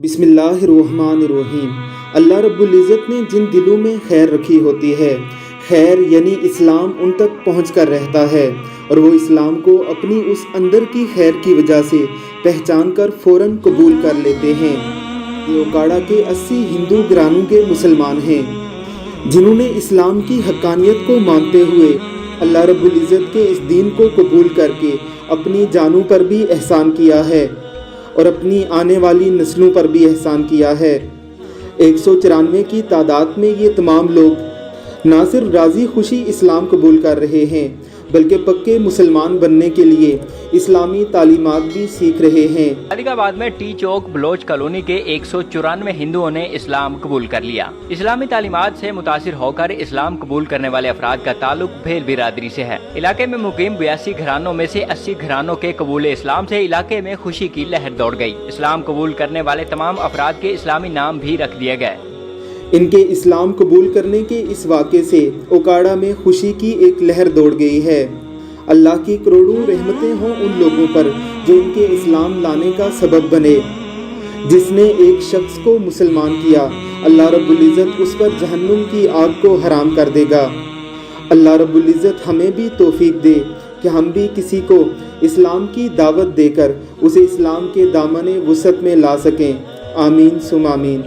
بسم اللہ الرحمن الرحیم۔ اللہ رب العزت نے جن دلوں میں خیر رکھی ہوتی ہے، خیر یعنی اسلام ان تک پہنچ کر رہتا ہے اور وہ اسلام کو اپنی اس اندر کی خیر کی وجہ سے پہچان کر فوراً قبول کر لیتے ہیں۔ یہ اوکاڑا کے 80 ہندو گھرانوں کے مسلمان ہیں جنہوں نے اسلام کی حقانیت کو مانتے ہوئے اللہ رب العزت کے اس دین کو قبول کر کے اپنی جانوں پر بھی احسان کیا ہے اور اپنی آنے والی نسلوں پر بھی احسان کیا ہے۔ 194 کی تعداد میں یہ تمام لوگ نہ صرف راضی خوشی اسلام قبول کر رہے ہیں بلکہ پکے مسلمان بننے کے لیے اسلامی تعلیمات بھی سیکھ رہے ہیں۔ علی آباد میں ٹی چوک بلوچ کالونی کے 194 ہندوؤں نے اسلام قبول کر لیا۔ اسلامی تعلیمات سے متاثر ہو کر اسلام قبول کرنے والے افراد کا تعلق بھیل برادری سے ہے۔ علاقے میں مقیم 82 گھرانوں میں سے 80 گھرانوں کے قبول اسلام سے علاقے میں خوشی کی لہر دوڑ گئی۔ اسلام قبول کرنے والے تمام افراد کے اسلامی نام بھی رکھ دیے گئے۔ ان کے اسلام قبول کرنے کے اس واقعے سے اوکاڑا میں خوشی کی ایک لہر دوڑ گئی ہے۔ اللہ کی کروڑوں رحمتیں ہوں ان لوگوں پر جو ان کے اسلام لانے کا سبب بنے۔ جس نے ایک شخص کو مسلمان کیا، اللہ رب العزت اس پر جہنم کی آگ کو حرام کر دے گا۔ اللہ رب العزت ہمیں بھی توفیق دے کہ ہم بھی کسی کو اسلام کی دعوت دے کر اسے اسلام کے دامن وسعت میں لا سکیں۔ آمین ثم آمین۔